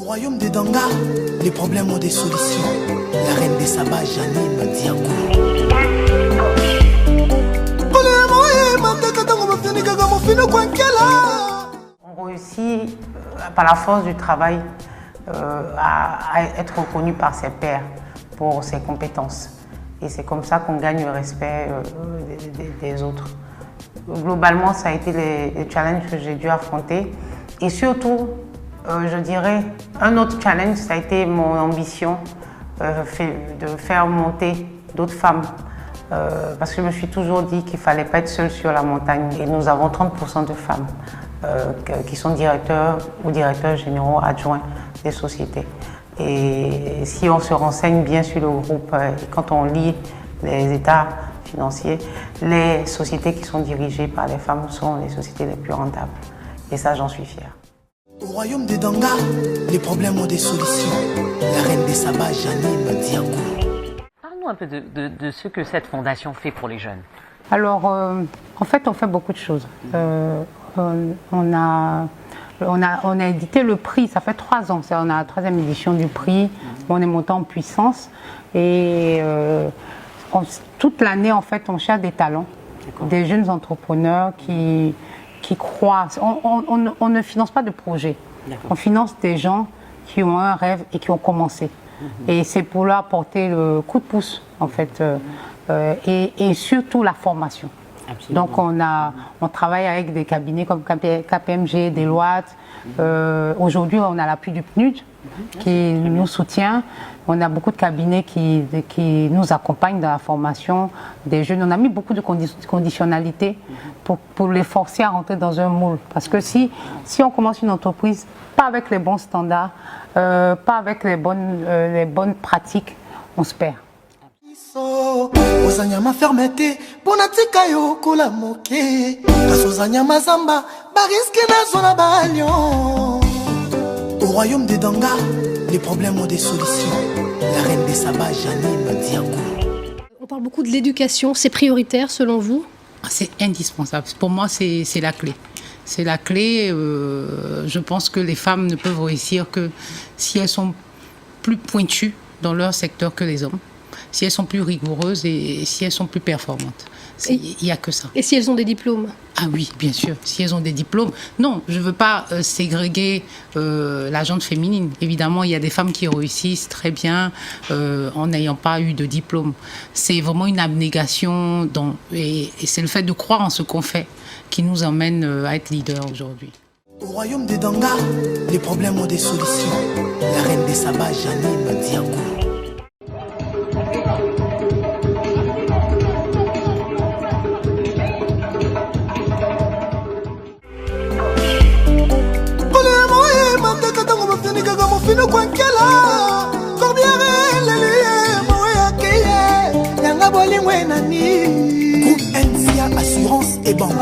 royaume des Danga, les problèmes ont des solutions. La reine des sabbats, Janine Diakou. On réussit par la force du travail à être reconnu par ses pairs pour ses compétences. Et c'est comme ça qu'on gagne le respect des autres. Globalement, ça a été les challenges que j'ai dû affronter. Et surtout, je dirais, un autre challenge, ça a été mon ambition de faire monter d'autres femmes. Parce que je me suis toujours dit qu'il ne fallait pas être seule sur la montagne. Et nous avons 30% de femmes qui sont directeurs ou directeurs généraux adjoints des sociétés. Et si on se renseigne bien sur le groupe, quand on lit les états financiers, les sociétés qui sont dirigées par les femmes sont les sociétés les plus rentables. Et ça, j'en suis fière. Au royaume des Danga, les problèmes ont des solutions. La reine des sabbats, Janine Diakou. Parle-nous un peu de ce que cette fondation fait pour les jeunes. Alors, en fait, on fait beaucoup de choses. On a édité le prix, ça fait 3 ans, on a la 3e édition du prix, on est monté en puissance et toute l'année, en fait, on cherche des talents, des jeunes entrepreneurs qui croient. On ne finance pas de projets, on finance des gens qui ont un rêve et qui ont commencé. Et c'est pour leur apporter le coup de pouce, en fait, et surtout la formation. Absolument. Donc on travaille avec des cabinets comme KPMG, Deloitte. Aujourd'hui, on a l'appui du PNUD qui nous soutient. On a beaucoup de cabinets qui nous accompagnent dans la formation des jeunes. On a mis beaucoup de conditionnalités pour les forcer à rentrer dans un moule. Parce que si on commence une entreprise, pas avec les bons standards, pas avec les bonnes pratiques, on se perd. Ozanyama fermeté, bonatika yo kola moke. Kasozanyama zamba, bariske na zona balion. Au royaume des Danga, les problèmes ont des solutions. La reine des sabbats, Janine Diakou. On parle beaucoup de l'éducation, c'est prioritaire selon vous? C'est indispensable. Pour moi, c'est la clé. C'est la clé. Je pense que les femmes ne peuvent réussir que si elles sont plus pointues dans leur secteur que les hommes. Si elles sont plus rigoureuses et si elles sont plus performantes. Il n'y a que ça. Et si elles ont des diplômes? Ah oui, bien sûr. Si elles ont des diplômes. Non, je ne veux pas ségréguer la gente féminine. Évidemment, il y a des femmes qui réussissent très bien en n'ayant pas eu de diplôme. C'est vraiment une abnégation et c'est le fait de croire en ce qu'on fait qui nous emmène à être leader aujourd'hui. Au royaume des Danga, les problèmes ont des solutions. La reine des sabbats, Janine Diakou. Groupe NCA Assurance et Banque.